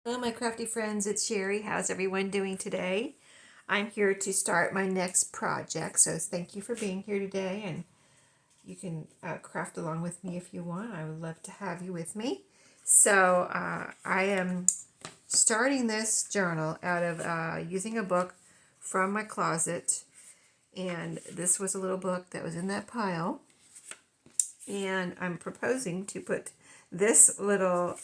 Hello, my crafty friends. It's Sheree. How's everyone doing today? I'm here to start my next project, so thank you for being here today. And you can craft along with me if you want. I would love to have you with me. So I am starting this journal out of using a book from my closet, and this was a little book that was in that pile. And I'm proposing to put this little.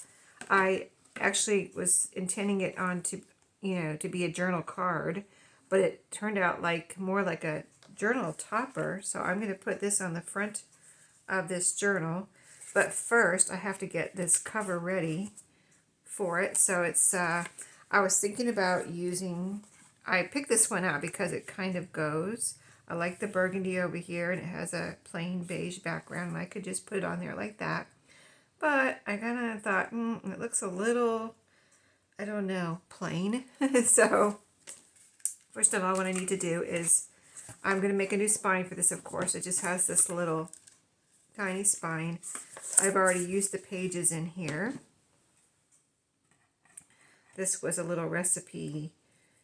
I actually was intending it on to be a journal card, but it turned out like more like a journal topper. So I'm going to put this on the front of this journal. But first, I have to get this cover ready for it. So it's. I was thinking about using. I picked this one out because it kind of goes. I like the burgundy over here, and it has a plain beige background, and I could just put it on there like that. But I kind of thought, it looks a little, I don't know, plain. So first of all, what I need to do is I'm going to make a new spine for this, of course. It just has this little tiny spine. I've already used the pages in here. This was a little recipe.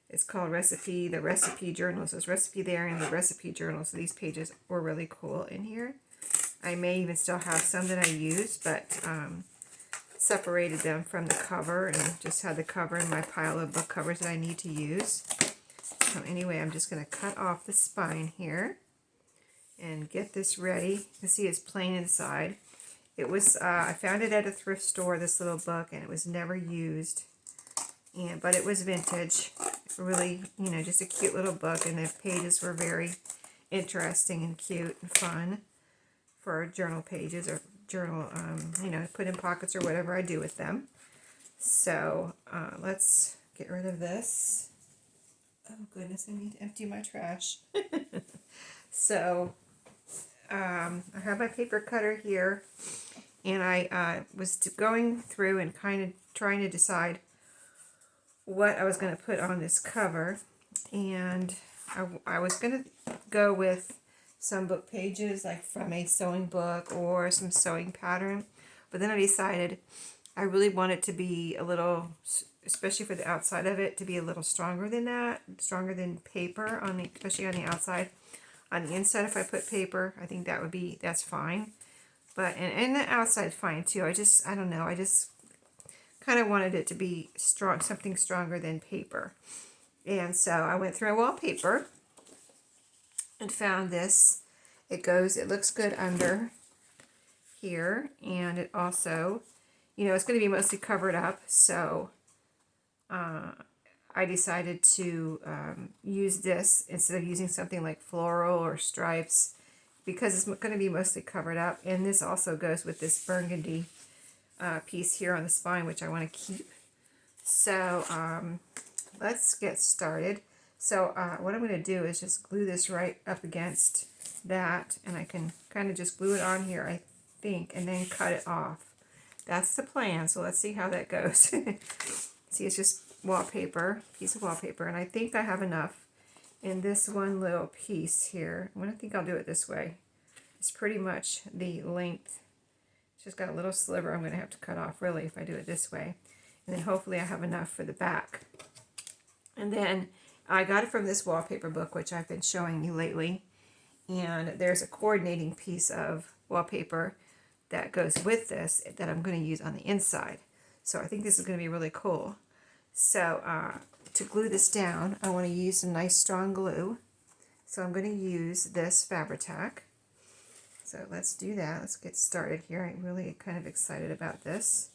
It's called the recipe journal. So there's recipe there and the recipe journal. So these pages were really cool in here. I may even still have some that I used, but separated them from the cover and just had the cover in my pile of book covers that I need to use. So anyway, I'm just going to cut off the spine here and get this ready. You can see it's plain inside. It was I found it at a thrift store, this little book, and it was never used. But it was vintage. Really, just a cute little book, and the pages were very interesting and cute and fun for journal pages or journal, put in pockets or whatever I do with them. So let's get rid of this. Oh goodness, I need to empty my trash. So I have my paper cutter here, and I was going through and kind of trying to decide what I was going to put on this cover, and I was going to go with some book pages like from a sewing book or some sewing pattern, but then I decided I really want it to be a little, especially for the outside of it, to be a little stronger than that, stronger than paper on the, especially on the outside. On the inside, if I put paper, I think that's fine, but and the outside fine too. I don't know, I just kind of wanted it to be strong, something stronger than paper. And so I went through a wallpaper and found this. It looks good under here, and it also, it's going to be mostly covered up, so I decided to use this instead of using something like floral or stripes, because it's going to be mostly covered up. And this also goes with this burgundy piece here on the spine, which I want to keep. So let's get started. So what I'm going to do is just glue this right up against that, and I can kind of just glue it on here, I think, and then cut it off. That's the plan, so let's see how that goes. See, it's just wallpaper, piece of wallpaper, and I think I have enough in this one little piece here. I think I'll do it this way. It's pretty much the length. It's just got a little sliver I'm going to have to cut off, really, if I do it this way. And then hopefully I have enough for the back. And then I got it from this wallpaper book, which I've been showing you lately. And there's a coordinating piece of wallpaper that goes with this that I'm going to use on the inside. So I think this is going to be really cool. So to glue this down, I want to use some nice strong glue. So I'm going to use this Fabri-Tac. So let's do that. Let's get started here. I'm really kind of excited about this.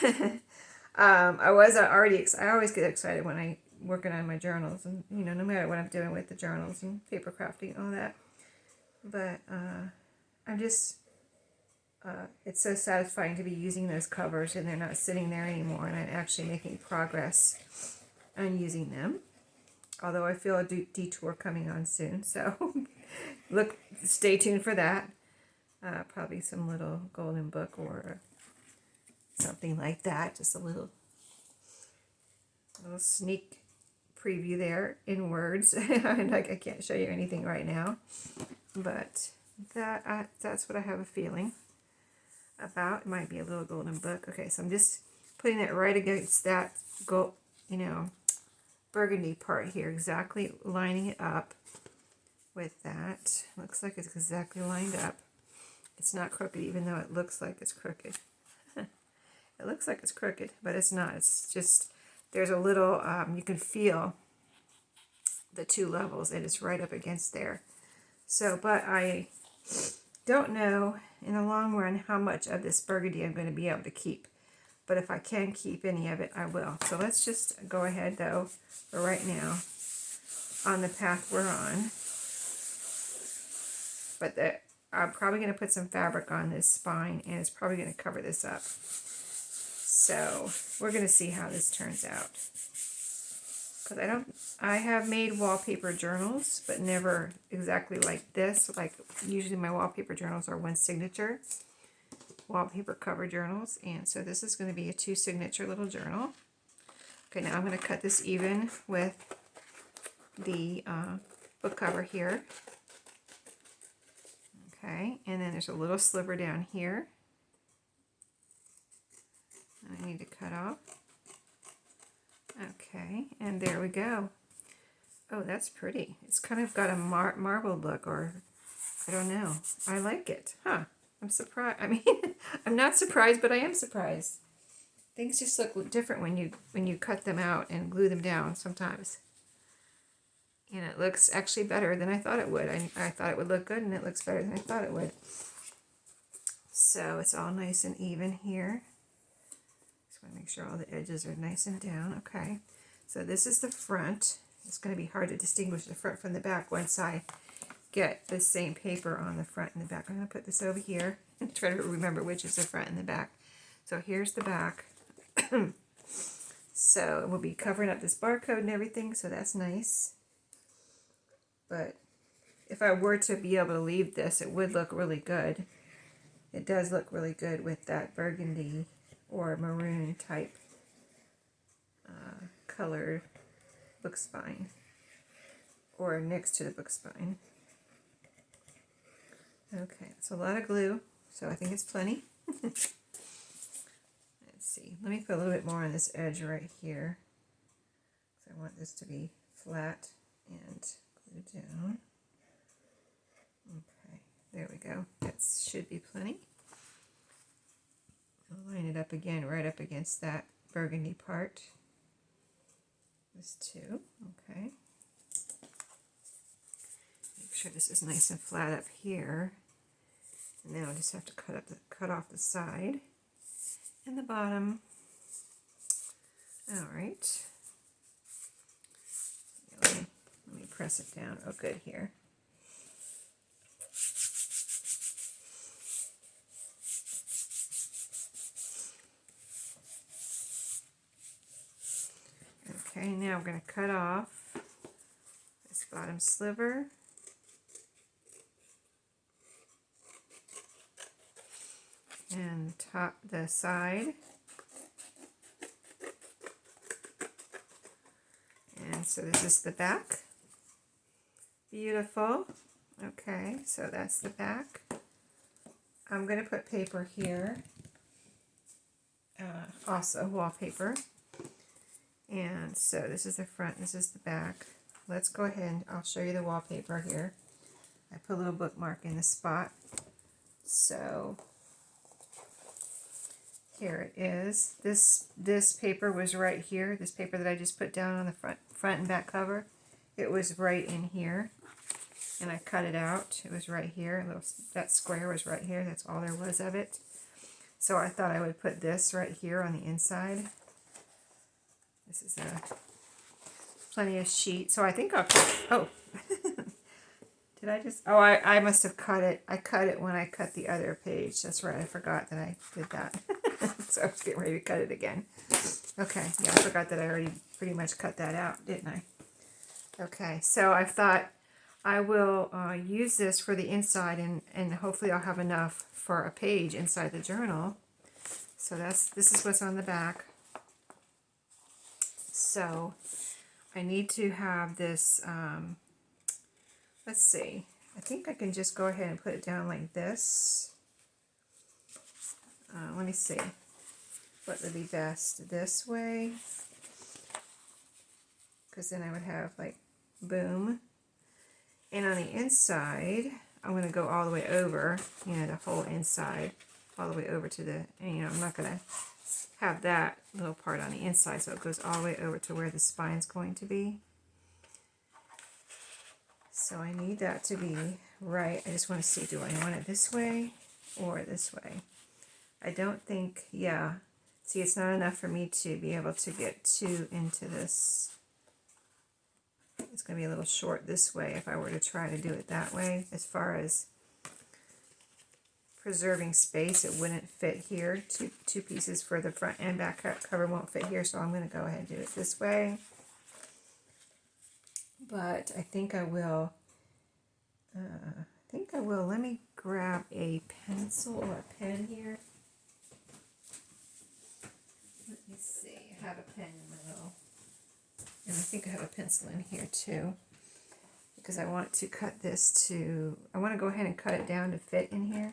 I always get excited when I'm working on my journals, and no matter what I'm doing with the journals and paper crafting, all that. But I'm just, it's so satisfying to be using those covers and they're not sitting there anymore, and I'm actually making progress on using them. Although I feel a detour coming on soon, so stay tuned for that. Probably some little golden book or something like that. Just a little sneak preview there in words. And I can't show you anything right now, but that's what I have a feeling about. It might be a little golden book. Okay, so I'm just putting it right against that gold, you know, burgundy part here, exactly lining it up with that. Looks like it's exactly lined up. It's not crooked, even though it looks like it's crooked. It looks like it's crooked, but it's not. It's just, there's a little, you can feel the two levels, and it's right up against there. So, but I don't know in the long run how much of this burgundy I'm going to be able to keep. But if I can keep any of it, I will. So let's just go ahead, though, for right now, on the path we're on. But I'm probably going to put some fabric on this spine, and it's probably going to cover this up. So we're going to see how this turns out. Because I have made wallpaper journals, but never exactly like this. Like, usually my wallpaper journals are one signature wallpaper cover journals, and so this is going to be a 2 signature little journal. Okay, now I'm going to cut this even with the book cover here. Okay, and then there's a little sliver down here I need to cut off. Okay, and there we go. Oh, that's pretty. It's kind of got a marbled look, or I don't know. I like it. Huh. I'm surprised. I mean, I'm not surprised, but I am surprised. Things just look different when you cut them out and glue them down sometimes. And it looks actually better than I thought it would. I thought it would look good, and it looks better than I thought it would. So it's all nice and even here. Just want to make sure all the edges are nice and down. Okay. So this is the front. It's going to be hard to distinguish the front from the back once I get the same paper on the front and the back. I'm going to put this over here and try to remember which is the front and the back. So here's the back. So we'll be covering up this barcode and everything, so that's nice. But if I were to be able to leave this, it would look really good. It does look really good with that burgundy or maroon type colored book spine, or next to the book spine. Okay, it's a lot of glue, so I think it's plenty. Let's see. Let me put a little bit more on this edge right here. So I want this to be flat and glued down. Okay, there we go. That should be plenty. I'll line it up again right up against that burgundy part. This too. Okay. Make sure this is nice and flat up here. And now I just have to cut off the side and the bottom. All right. Let me press it down. Oh, good, here. Okay, now I'm going to cut off this bottom sliver. And the side. And so this is the back. Beautiful. Okay, so that's the back. I'm going to put paper here. Also wallpaper. And so this is the front, this is the back. Let's go ahead and I'll show you the wallpaper here. I put a little bookmark in the spot. So here it is. This paper was right here. This paper that I just put down on the front and back cover. It was right in here. And I cut it out. It was right here. That square was right here. That's all there was of it. So I thought I would put this right here on the inside. This is plenty of sheet. So I think I'll cut, oh, did I just, oh, I must have cut it. I cut it when I cut the other page. That's right, I forgot that I did that. So I was getting ready to cut it again. Okay, yeah, I forgot that I already pretty much cut that out, didn't I? Okay, so I thought I will use this for the inside, and hopefully I'll have enough for a page inside the journal. So this is what's on the back. So I need to have this, let's see, I think I can just go ahead and put it down like this. Let me see what would be best, this way because then I would have like boom. And on the inside, I'm going to go all the way over, you know, the whole inside, all the way over to the, and, you know, I'm not going to have that little part on the inside, so it goes all the way over to where the spine's going to be. So I need that to be right. I just want to see, do I want it this way or this way? I don't think, yeah. See, it's not enough for me to be able to get two into this. It's going to be a little short this way if I were to try to do it that way. As far as preserving space, it wouldn't fit here. Two pieces for the front and back cover won't fit here, so I'm going to go ahead and do it this way. But I think I will. Let me grab a pencil or a pen here. Let me see. I have a pen in my little, and I think I have a pencil in here too, because I want to cut this to. I want to go ahead and cut it down to fit in here.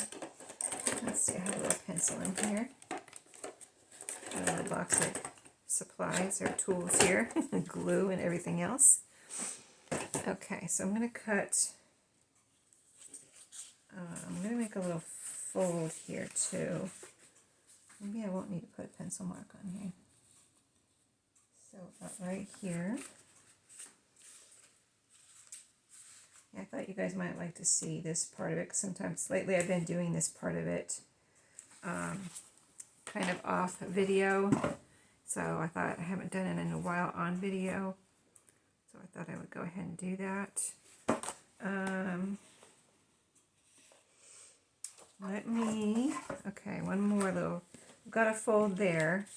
Let's see. I have a little pencil in here. I have a little box of supplies or tools here, glue and everything else. Okay, so I'm going to cut, I'm going to make a little fold here too. Maybe I won't need to put a pencil mark on here. So about right here. I thought you guys might like to see this part of it, because sometimes lately I've been doing this part of it kind of off video. So I thought I haven't done it in a while on video. So I thought I would go ahead and do that. Okay, one more little, I've got a fold there.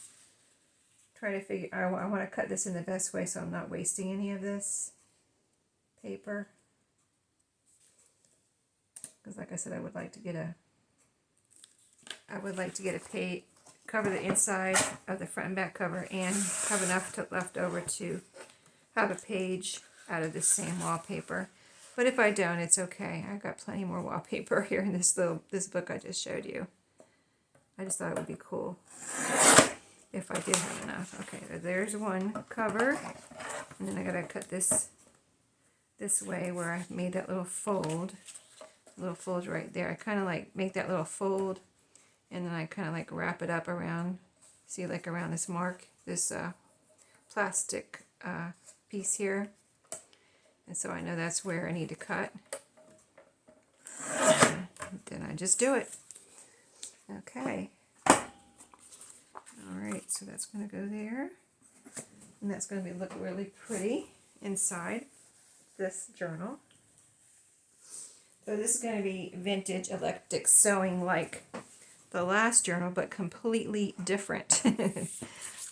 Try to figure, I want to cut this in the best way so I'm not wasting any of this paper. Because like I said, I would like to get a page, cover the inside of the front and back cover, and have enough left over to have a page out of the same wallpaper. But if I don't, it's okay. I've got plenty more wallpaper here in this book I just showed you. I just thought it would be cool if I did have enough. Okay, there's one cover, and then I gotta cut this way where I made that little fold right there. I kind of like make that little fold, and then I kind of like wrap it up around, see, like around this mark, this plastic piece here. And so I know that's where I need to cut. And then I just do it. Okay. Alright, so that's going to go there. And that's going to look really pretty inside this journal. So this is going to be vintage eclectic sewing like the last journal, but completely different.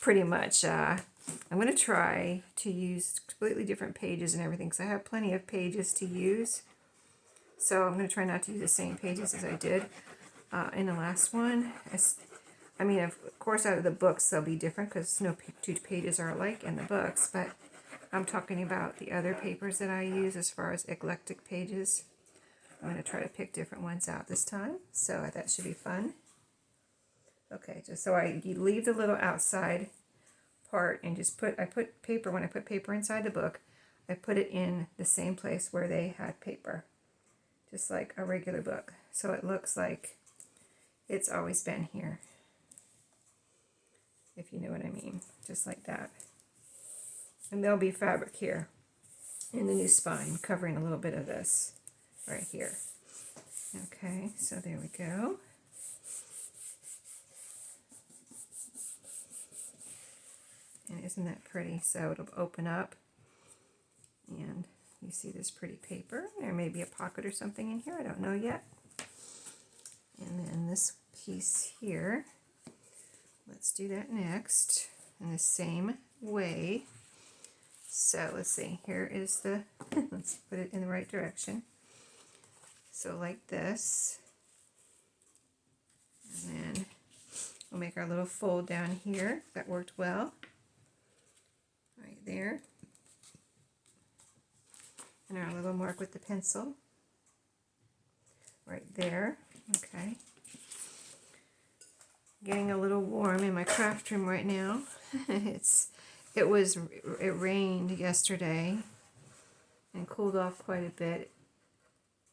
Pretty much. I'm going to try to use completely different pages and everything, because I have plenty of pages to use. So I'm going to try not to use the same pages as I did in the last one. I mean, of course, out of the books, they'll be different, because no two pages are alike in the books, but I'm talking about the other papers that I use as far as eclectic pages. I'm going to try to pick different ones out this time, so that should be fun. Okay, just so you leave the little outside part and just when I put paper inside the book, I put it in the same place where they had paper, just like a regular book. So it looks like it's always been here, if you know what I mean, just like that. And there'll be fabric here in the new spine covering a little bit of this right here. Okay, so there we go. And isn't that pretty? So it'll open up, and you see this pretty paper. There may be a pocket or something in here, I don't know yet. And then this piece here, let's do that next in the same way. So let's see, here is the, let's put it in the right direction. So like this, and then we'll make our little fold down here. That worked well. Right there. And our little mark with the pencil. Right there. Okay. Getting a little warm in my craft room right now. It's it rained yesterday and cooled off quite a bit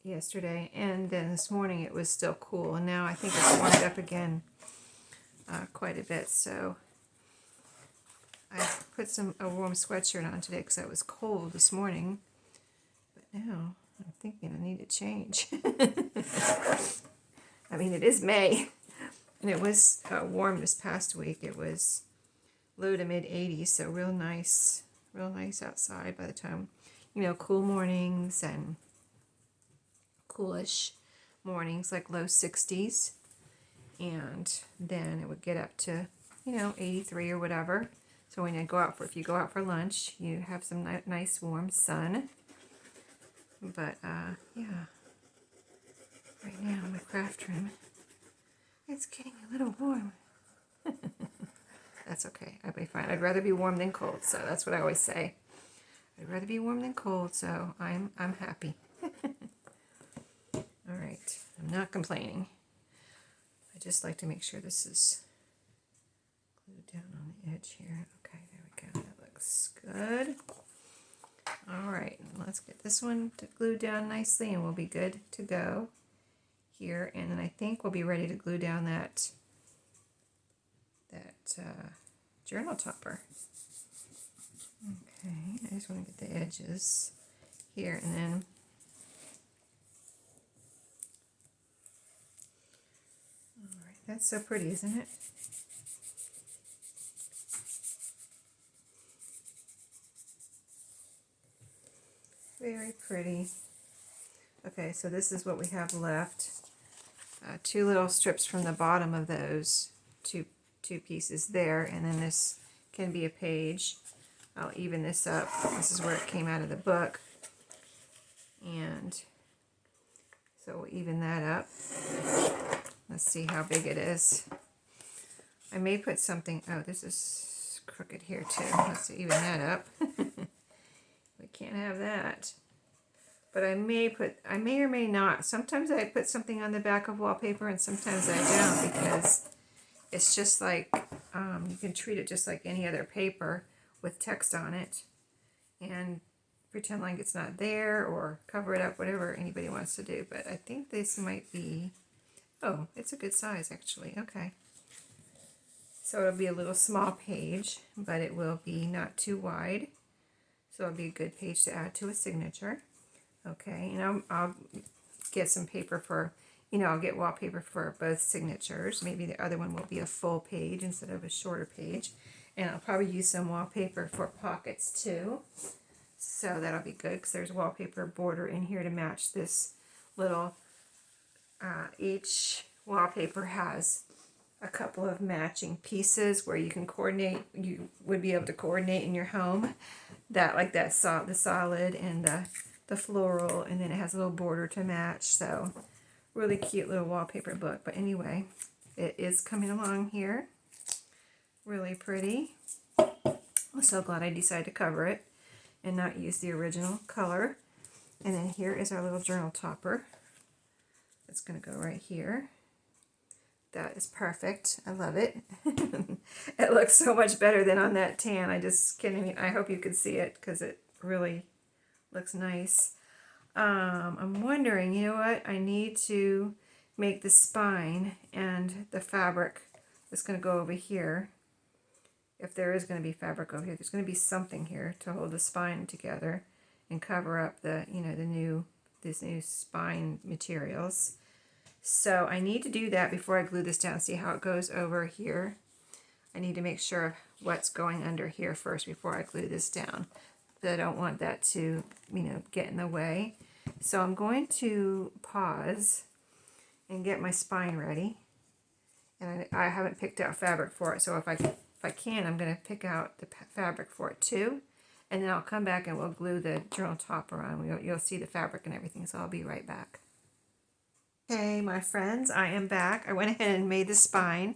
yesterday, and then this morning it was still cool, and now I think it's warmed up again quite a bit. So I put a warm sweatshirt on today because it was cold this morning, but now I'm thinking I need to change. I mean, it is May, and it was warm this past week. It was low to mid 80s, so real nice outside by the time, cool mornings and coolish mornings, like low 60s, and then it would get up to 83 or whatever. So when if you go out for lunch, you have some nice warm sun. But yeah, right now in my craft room, it's getting a little warm. That's okay, I'll be fine. I'd rather be warm than cold, so that's what I always say. I'd rather be warm than cold, so I'm happy. All right, I'm not complaining. I just like to make sure this is glued down on the edge here. Okay, there we go. That looks good. All right, let's get this one glued down nicely, and we'll be good to go here. And then I think we'll be ready to glue down that journal topper. Okay, I just want to get the edges here, and then all right, that's so pretty, isn't it? Very pretty. Okay, so this is what we have left. Two little strips from the bottom of those two pieces there, and then this can be a page. I'll even this up. This is where it came out of the book, and so we'll even that up. Let's see how big it is. I may put something. Oh, this is crooked here too. Let's even that up. We can't have that. But I may or may not. Sometimes I put something on the back of wallpaper, and sometimes I don't, because it's just like, you can treat it just like any other paper with text on it and pretend like it's not there, or cover it up, whatever anybody wants to do. But I think this might be, oh, it's a good size actually. Okay. So it'll be a little small page, but it will be not too wide. So it'll be a good page to add to a signature. Okay, and I'll get some paper for, I'll get wallpaper for both signatures. Maybe the other one will be a full page instead of a shorter page. And I'll probably use some wallpaper for pockets too. So that'll be good, because there's wallpaper border in here to match this little, each wallpaper has a couple of matching pieces where you can coordinate, you would be able to coordinate in your home. The solid and the floral, and then it has a little border to match. So really cute little wallpaper book. But anyway, it is coming along here. Really pretty. I'm so glad I decided to cover it and not use the original color. And then here is our little journal topper. It's going to go right here. That is perfect. I love it. It looks so much better than on that tan. I just can't even, I hope you can see it, because it really looks nice. I'm wondering, you know what? I need to make the spine and the fabric that's going to go over here. If there is going to be fabric over here, there's going to be something here to hold the spine together and cover up the, these new spine materials. So I need to do that before I glue this down. See how it goes over here? I need to make sure what's going under here first before I glue this down. But I don't want that to, get in the way. So I'm going to pause and get my spine ready. And I haven't picked out fabric for it. So if I can, I'm going to pick out the fabric for it too. And then I'll come back and we'll glue the journal topper on. You'll see the fabric and everything. So I'll be right back. Okay, my friends, I am back. I went ahead and made the spine.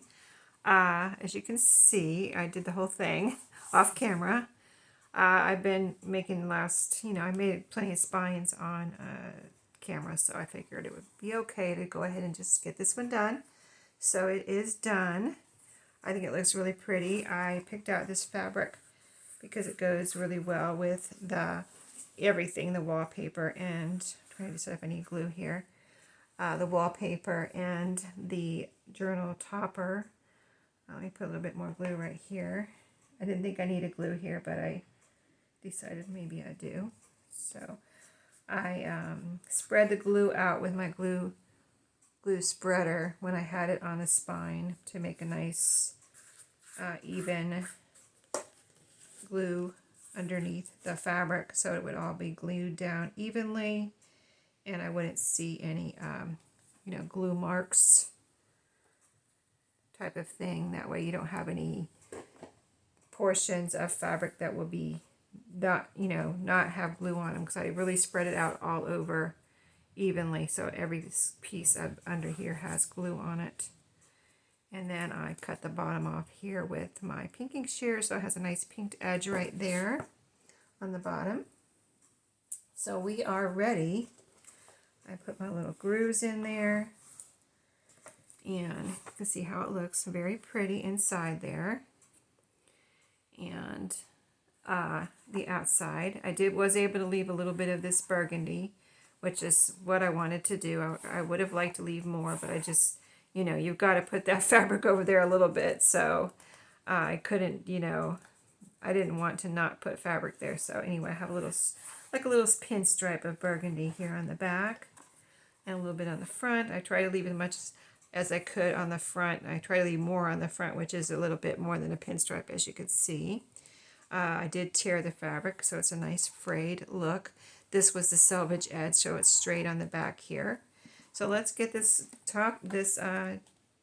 As you can see, I did the whole thing off camera. I've been making I made plenty of spines on camera, so I figured it would be okay to go ahead and just get this one done. So it is done. I think it looks really pretty. I picked out this fabric because it goes really well with the everything, the wallpaper, and I'm trying to decide if I need glue here. The wallpaper and the journal topper. Let me put a little bit more glue right here. I didn't think I needed glue here, but I decided maybe I do. So I spread the glue out with my glue spreader when I had it on the spine to make a nice even glue underneath the fabric, so it would all be glued down evenly and I wouldn't see any you know, glue marks type of thing. That way you don't have any portions of fabric that will be not, you know, not have glue on them, because I really spread it out all over evenly, so every piece under here has glue on it. And then I cut the bottom off here with my pinking shear, so it has a nice pinked edge right there on the bottom. So we are ready. I put my little grooves in there, and you can see how it looks very pretty inside there. And the outside, I was able to leave a little bit of this burgundy, which is what I wanted to do. I would have liked to leave more, but I just, you know, you've got to put that fabric over there a little bit, so I couldn't, you know, I didn't want to not put fabric there. So anyway, I have a little, like a little pinstripe of burgundy here on the back and a little bit on the front. I try to leave as much as I could on the front. I try to leave more on the front, which is a little bit more than a pinstripe, as you could see. I did tear the fabric, so it's a nice frayed look. This was the selvage edge, so it's straight on the back here. So let's get this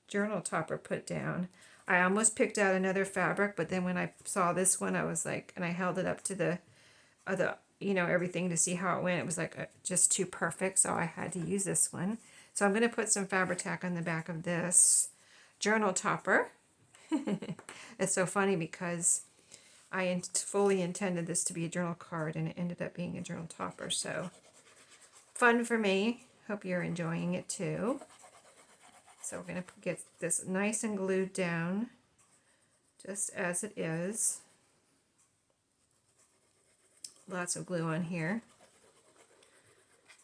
journal topper put down. I almost picked out another fabric, but then when I saw this one, I was like, and I held it up to the you know, everything to see how it went. It was like just too perfect, so I had to use this one. So I'm going to put some fabric tack on the back of this journal topper. It's so funny because I fully intended this to be a journal card, and it ended up being a journal topper. So fun for me. Hope you're enjoying it too. So we're going to get this nice and glued down just as it is. Lots of glue on here.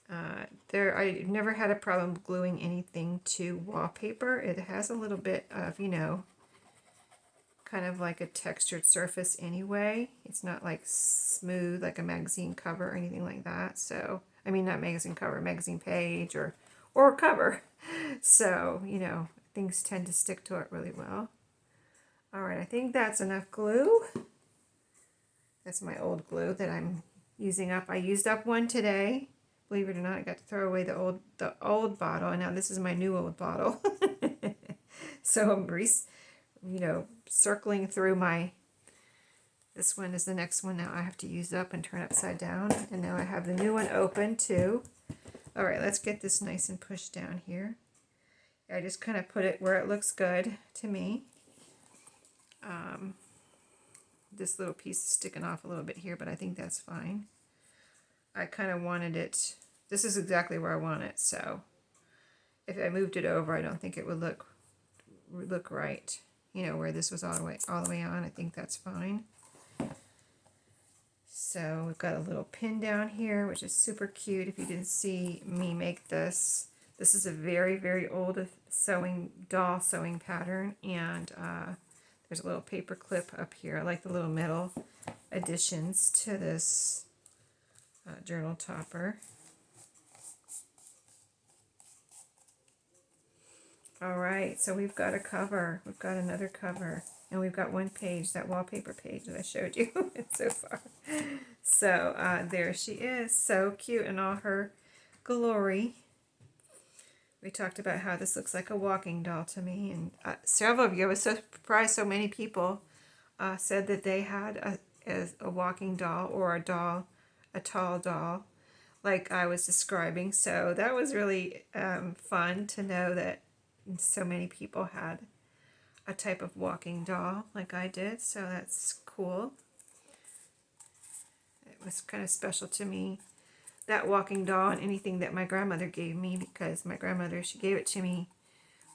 I've never had a problem gluing anything to wallpaper. It has a little bit of, you know, kind of like a textured surface anyway. It's not like smooth like a magazine cover or anything like that. So, I mean, not magazine cover, magazine page or cover. So, you know, things tend to stick to it really well. All right, I think that's enough glue. That's my old glue that I'm using up. I used up one today. Believe it or not, I got to throw away the old bottle, and now this is my new old bottle. So I'm you know, circling through this one is the next one now I have to use up and turn upside down. And now I have the new one open too. All right, let's get this nice and pushed down here. I just kind of put it where it looks good to me. This little piece is sticking off a little bit here, but I think that's fine. I kind of wanted it, this is exactly where I want it, so if I moved it over, I don't think it would look right. You know, where this was all the way on, I think that's fine. So we've got a little pin down here, which is super cute. If you didn't see me make this, this is a very, very old doll sewing pattern, and there's a little paper clip up here. I like the little metal additions to this journal topper. All right, so we've got a cover. We've got another cover, and we've got one page, that wallpaper page that I showed you so far. So there she is, so cute in all her glory. We talked about how this looks like a walking doll to me, and several of you, I was so surprised so many people said that they had a walking doll or a tall doll like I was describing. So that was really fun to know that so many people had a type of walking doll like I did, so that's cool. It was kind of special to me, that walking doll, and anything that my grandmother gave me, because my grandmother, she gave it to me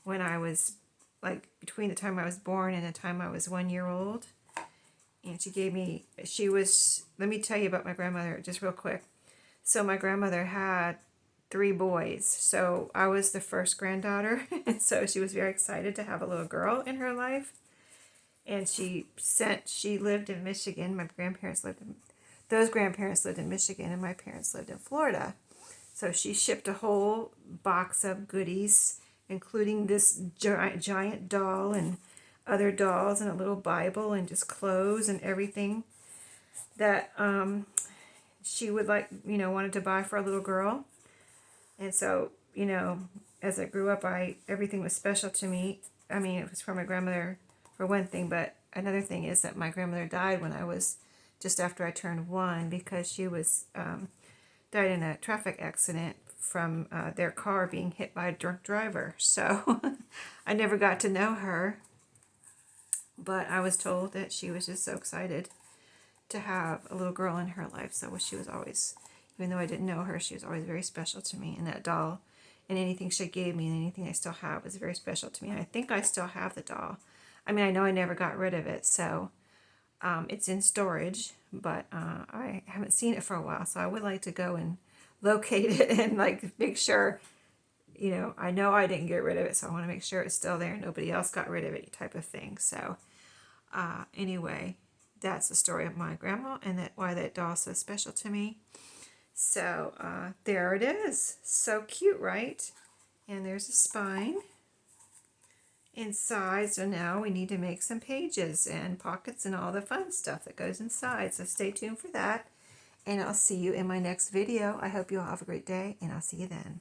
when I was, like, between the time I was born and the time I was 1 year old. And she gave me, let me tell you about my grandmother just real quick. So my grandmother had 3 boys. So I was the first granddaughter. And so she was very excited to have a little girl in her life. And she lived in Michigan. Those grandparents lived in Michigan, and my parents lived in Florida. So she shipped a whole box of goodies, including this giant doll and other dolls and a little Bible and just clothes and everything that she would wanted to buy for a little girl. And so, as I grew up, everything was special to me. I mean, it was from my grandmother for one thing, but another thing is that my grandmother died when I was just after I turned 1 because she was died in a traffic accident from their car being hit by a drunk driver. So I never got to know her, but I was told that she was just so excited to have a little girl in her life. So she was always, even though I didn't know her, she was always very special to me. And that doll and anything she gave me and anything I still have was very special to me. And I think I still have the doll. I mean, I know I never got rid of it, so it's in storage, but I haven't seen it for a while, so I would like to go and locate it and make sure, I know I didn't get rid of it, so I want to make sure it's still there and nobody else got rid of it, type of thing. So anyway, that's the story of my grandma and why that doll's so special to me. So there it is. So cute, right? And there's a spine inside. So now we need to make some pages and pockets and all the fun stuff that goes inside. So stay tuned for that. And I'll see you in my next video. I hope you all have a great day, and I'll see you then.